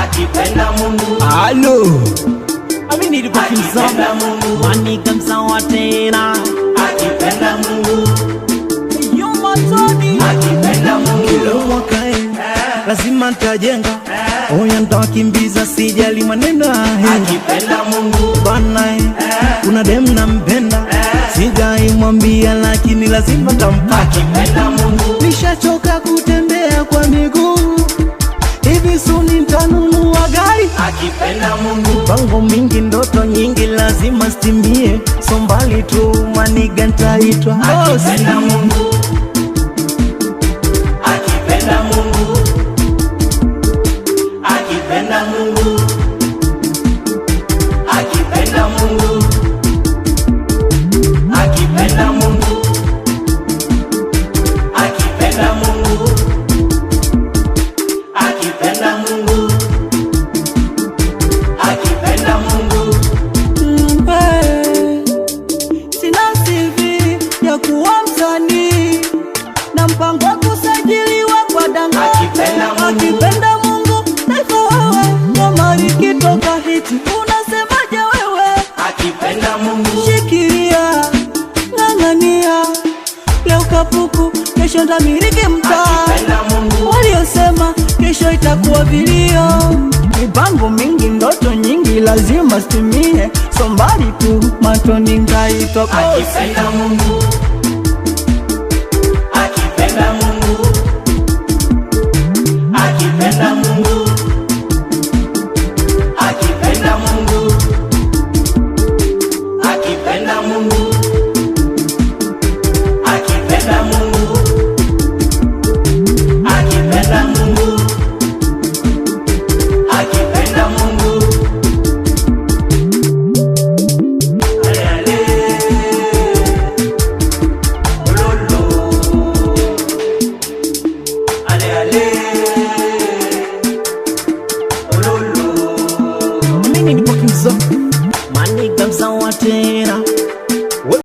akipenda Mungu. Halo, ami nilipo kimsa Manika msawa tena, akipenda Mungu. Matoni Akipenda Mungu. kila mwaka lazima nitajenga, oya nitawakimbiza, sijali maneno yake. Akipenda Mungu Bana kuna dem nampenda, sijaimwambia lakini lazima nitampata. akipenda Mungu. Nishachoka kutembea kwa miguu, hivi soon nitanunua gari. Akipenda Mungu. Pango mingi, ndoto nyingi, lazima stimie, so mbali tu maniga nitaitwa boss. Akipenda Mungu. Akipenda Mungu. Akipenda Mungu. Akipenda Mungu. Akipenda Mungu. Akipenda Mungu. Akipenda Mungu. Akipenda Mungu. Sina CV ya kuwa msanii na mpango wa kusajiliwa kwa danga. Akipenda Mungu. Akipenda Mungu, taifa wewe kama likitoka hiti unasemaje wewe? Akipenda Mungu. Shikilia, ng'ang'ania, leo kapuku, kesho ndamiriki mtaa. Akipenda Mungu. Waliosema kesho itakuwa vilio, mipango mingi, ndoto nyingi, lazima stimie, so mbali tu matoni nitaitwa boss. Akipenda Mungu. Akipenda Mungu. Akipenda Mungu. Akipenda Mungu. Akipenda Mungu. Akipenda Mungu. Akipenda Mungu. Akipenda Mungu. Ale ale. Ololo. Ale ale. Ololo. Mimi nipo kimzo, maniga msawa tena,